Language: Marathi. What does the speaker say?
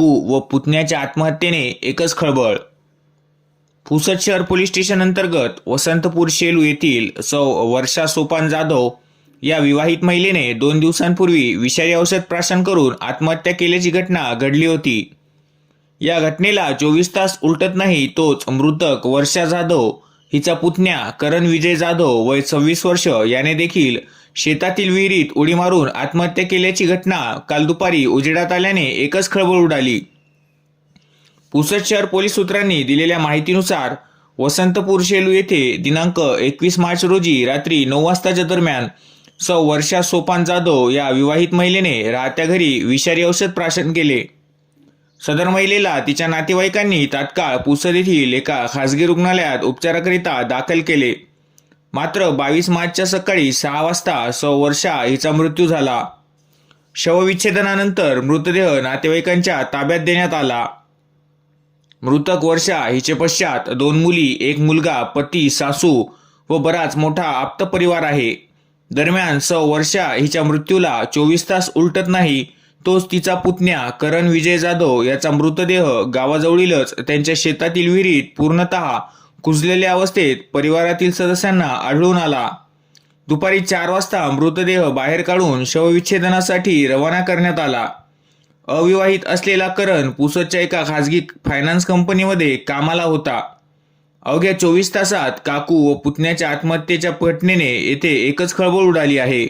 काकू व पुतण्याच्या आत्महत्येने एकच खळबळ। पुसद शहर पोलीस स्टेशन अंतर्गत वसंतपूर शेलू येथील सौ वर्षा सोपान जाधव या विवाहित महिलेने 2 दिवसांपूर्वी विषारी औषध प्राशन करून आत्महत्या केल्याची घटना घडली होती। या घटनेला 24 तास उलटत नाही तोच मृतक वर्षा जाधव हिचा पुतण्या करण विजय जाधव वय 26 वर्ष याने देखील शेतातील विहिरीत उडी मारून आत्महत्या केल्याची घटना काल दुपारी उजेडात आल्याने एकच खळबळ उडाली। पुसद शहर पोलीस सूत्रांनी दिलेल्या माहितीनुसार वसंतपूर शेलू येथे दिनांक 21 मार्च रोजी रात्री 9 वाजताच्या दरम्यान सौ वर्षा सोपान जाधव या विवाहित महिलेने राहत्या घरी विषारी औषध प्राशन केले। सदर महिलेला तिच्या नातेवाईकांनी तात्काळ पुसद येथील एका खासगी रुग्णालयात उपचाराकरिता दाखल केले। मात्र 22 मार्चच्या सकाळी 6 वाजता सौ वर्षा हिचा मृत्यू झाला। शवविच्छेदनानंतर मृतदेह नातेवाईकांच्या ताब्यात देण्यात आला। मृतक वर्षा हिचे पश्चात 2 मुली, 1 मुलगा, पती, सासू व बराच मोठा आप्त परिवार आहे। दरम्यान सौ वर्षा हिच्या मृत्यूला 24 तास उलटत नाही तोच तिचा पुतण्या करण विजय जाधव याचा मृतदेह गावाजवळीलच त्यांच्या शेतातील विहिरीत पूर्णतः कुजलेल्या अवस्थेत परिवारातील सदस्यांना आढळून आला। दुपारी 4 वाजता मृतदेह बाहेर काढून शवविच्छेदनासाठी रवाना करण्यात आला। अविवाहित असलेला करण पुसदच्या एका खासगी फायनान्स कंपनीमध्ये कामाला होता। अवघ्या 24 तासात काकू व पुतण्याच्या आत्महत्येच्या घटनेने येथे एकच खळबळ उडाली आहे।